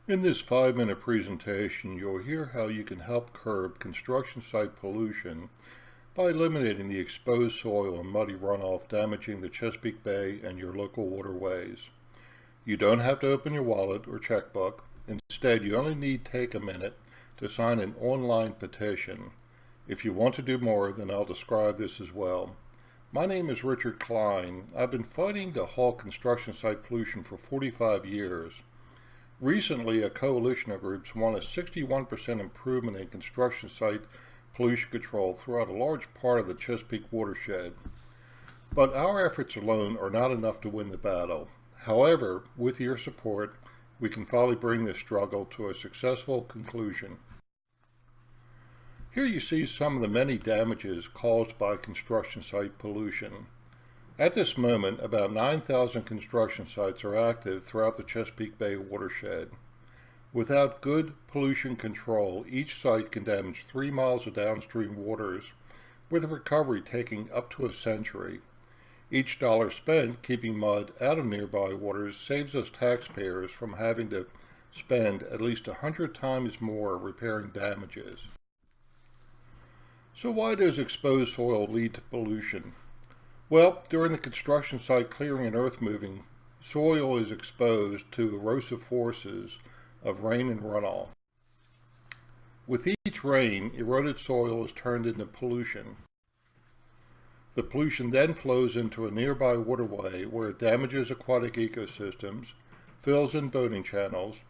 In this 5-minute presentation, you'll hear how you can help curb construction site pollution by eliminating the exposed soil and muddy runoff damaging the Chesapeake Bay and your local waterways. You don't have to open your wallet or checkbook. Instead, you only need to take a minute to sign an online petition. If you want to do more, then I'll describe this as well. My name is Richard Klein. I've been fighting to halt construction site pollution for 45 years. Recently, a coalition of groups won a 61% improvement in construction site pollution control throughout a large part of the Chesapeake watershed. But our efforts alone are not enough to win the battle. However, with your support, we can finally bring this struggle to a successful conclusion. Here you see some of the many damages caused by construction site pollution. At this moment, about 9,000 construction sites are active throughout the Chesapeake Bay watershed. Without good pollution control, each site can damage 3 miles of downstream waters, with recovery taking up to a century. Each dollar spent keeping mud out of nearby waters saves us taxpayers from having to spend at least 100 times more repairing damages. So why does exposed soil lead to pollution? Well, during the construction site clearing and earth moving, soil is exposed to erosive forces of rain and runoff. With each rain, eroded soil is turned into pollution. The pollution then flows into a nearby waterway where it damages aquatic ecosystems, fills in boating channels,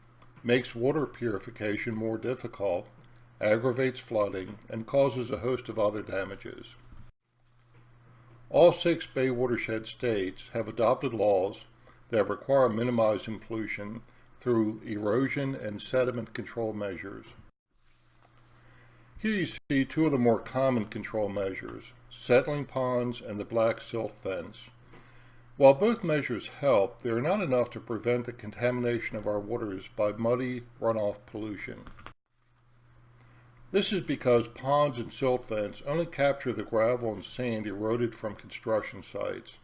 makes water purification more difficult, aggravates flooding, and causes a host of other damages. All 6 Bay watershed states have adopted laws that require minimizing pollution through erosion and sediment control measures. Here you see 2 of the more common control measures, settling ponds and the black silt fence. While both measures help, they are not enough to prevent the contamination of our waters by muddy runoff pollution. This is because ponds and silt fence only capture the gravel and sand eroded from construction sites.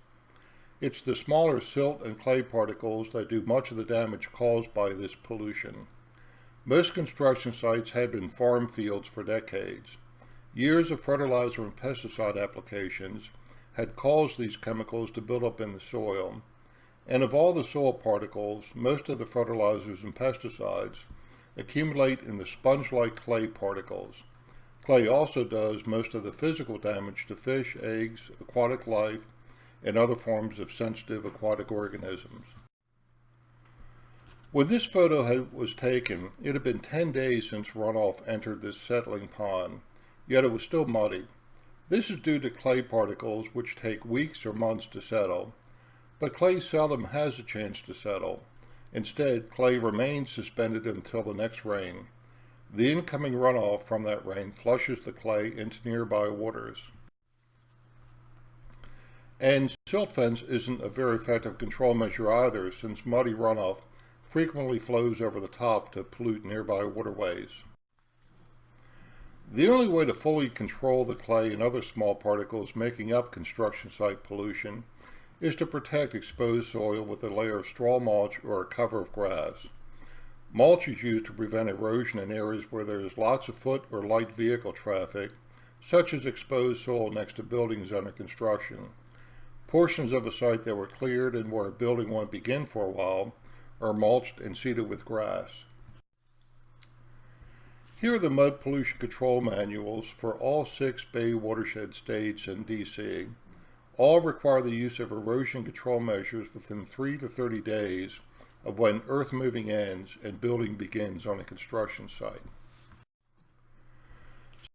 It's the smaller silt and clay particles that do much of the damage caused by this pollution. Most construction sites had been farm fields for decades. Years of fertilizer and pesticide applications had caused these chemicals to build up in the soil. And of all the soil particles, most of the fertilizers and pesticides accumulate in the sponge-like clay particles. Clay also does most of the physical damage to fish, eggs, aquatic life, and other forms of sensitive aquatic organisms. When this photo was taken, it had been 10 days since runoff entered this settling pond, yet it was still muddy. This is due to clay particles which take weeks or months to settle, but clay seldom has a chance to settle. Instead, clay remains suspended until the next rain. The incoming runoff from that rain flushes the clay into nearby waters. And silt fence isn't a very effective control measure either, since muddy runoff frequently flows over the top to pollute nearby waterways. The only way to fully control the clay and other small particles making up construction site pollution is to protect exposed soil with a layer of straw mulch or a cover of grass. Mulch is used to prevent erosion in areas where there is lots of foot or light vehicle traffic, such as exposed soil next to buildings under construction. Portions of a site that were cleared and where a building won't begin for a while are mulched and seeded with grass. Here are the mud pollution control manuals for all 6 Bay watershed states and D.C. All require the use of erosion control measures within 3 to 30 days of when earth moving ends and building begins on a construction site.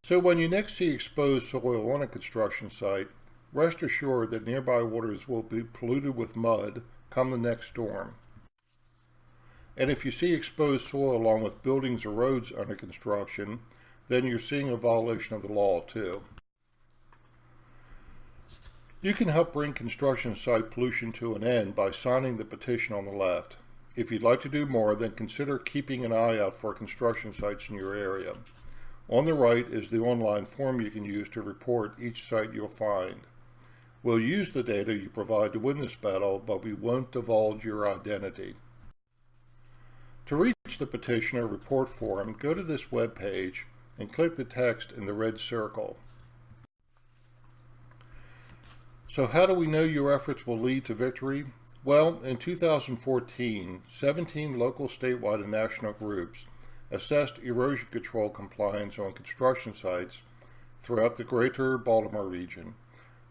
So when you next see exposed soil on a construction site, rest assured that nearby waters will be polluted with mud come the next storm. And if you see exposed soil along with buildings or roads under construction, then you're seeing a violation of the law too. You can help bring construction site pollution to an end by signing the petition on the left. If you'd like to do more, then consider keeping an eye out for construction sites in your area. On the right is the online form you can use to report each site you'll find. We'll use the data you provide to win this battle, but we won't divulge your identity. To reach reach the petitioner report form, go to this web page and click the text in the red circle. So how do we know your efforts will lead to victory? Well, in 2014, 17 local, statewide, and national groups assessed erosion control compliance on construction sites throughout the greater Baltimore region.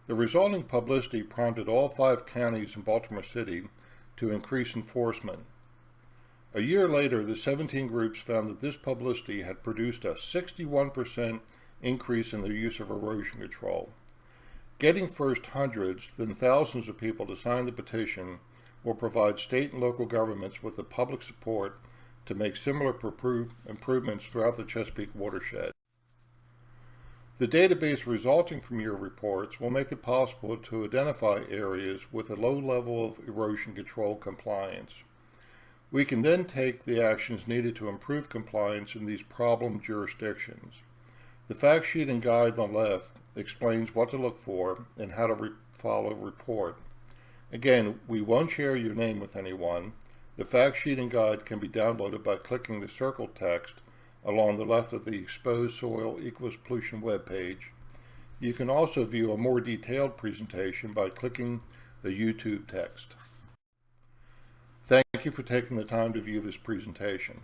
The resulting publicity prompted all 5 counties in Baltimore City to increase enforcement. A year later, the 17 groups found that this publicity had produced a 61% increase in the use of erosion control. Getting first hundreds, then thousands of people to sign the petition will provide state and local governments with the public support to make similar improvements throughout the Chesapeake watershed. The database resulting from your reports will make it possible to identify areas with a low level of erosion control compliance. We can then take the actions needed to improve compliance in these problem jurisdictions. The fact sheet and guide on the left explains what to look for and how to follow a report. Again, we won't share your name with anyone. The fact sheet and guide can be downloaded by clicking the circle text along the left of the Exposed Soil Equals Pollution webpage. You can also view a more detailed presentation by clicking the YouTube text. Thank you for taking the time to view this presentation.